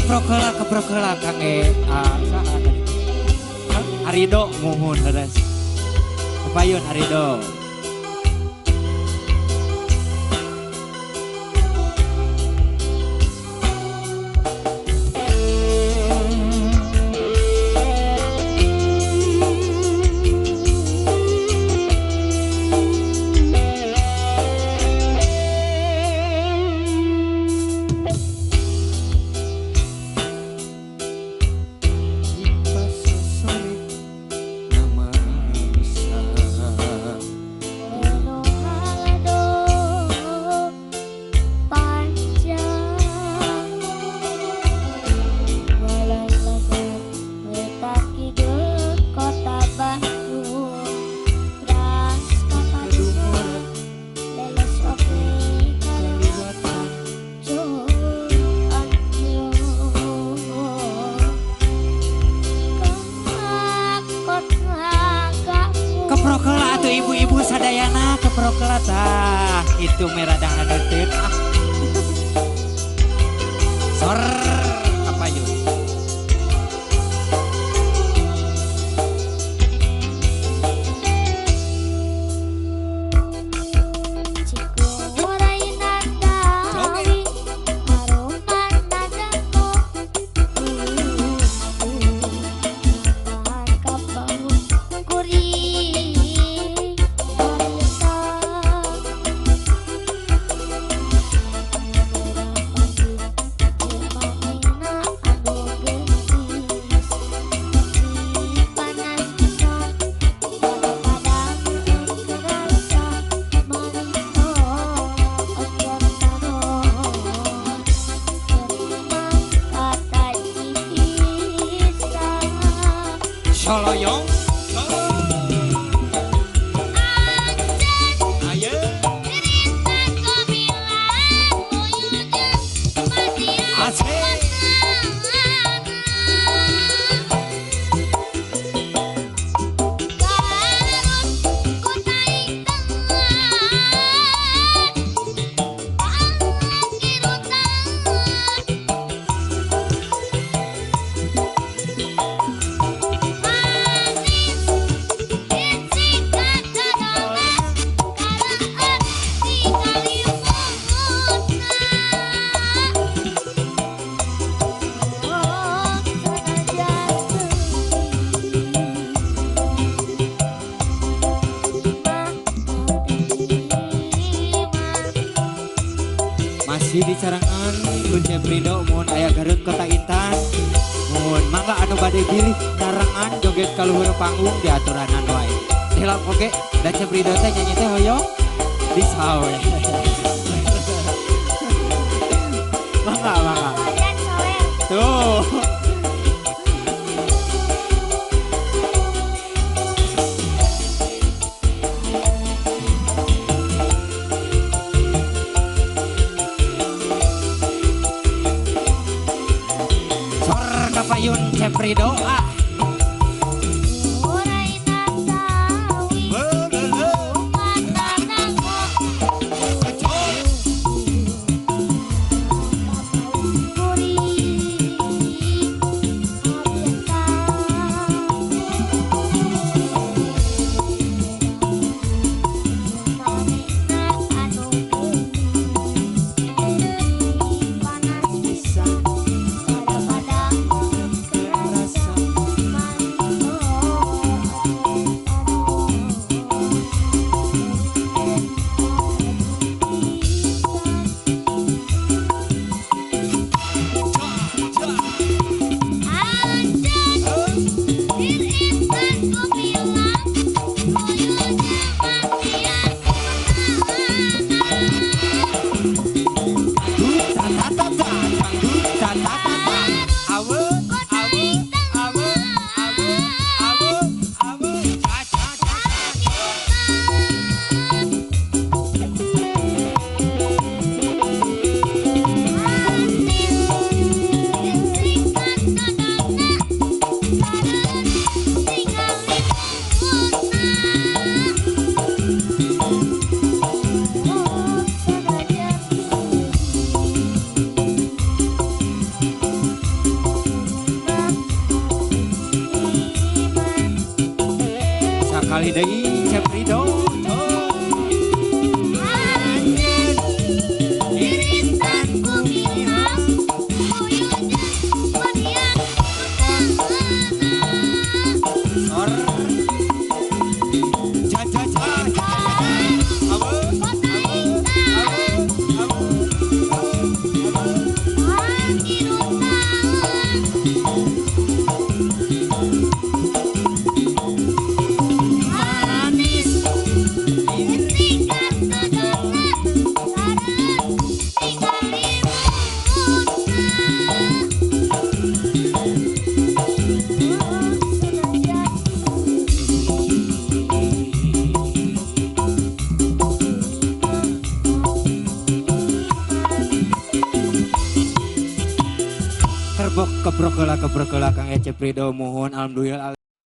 keprokela kangge saha tadi. Arido muhun leres. Kepayun Arido. Keprokela tuh ibu-ibu sadayana keprokela tah itu meradang adeut sor apa yuk Soloyong masih di carangan Kunci Prido mohon aya Garut Kota Intan mohon mangga anu bade pilih carangan joget kaluhur panggung di aturanan wae hilap oge da Ceprido teh nyanyi teh hoyong di sawe mangga tuh Kapayun Ceprido Sakali deui Ceprido. Kebrokela Kang Ece Prido mohon alhamdulillah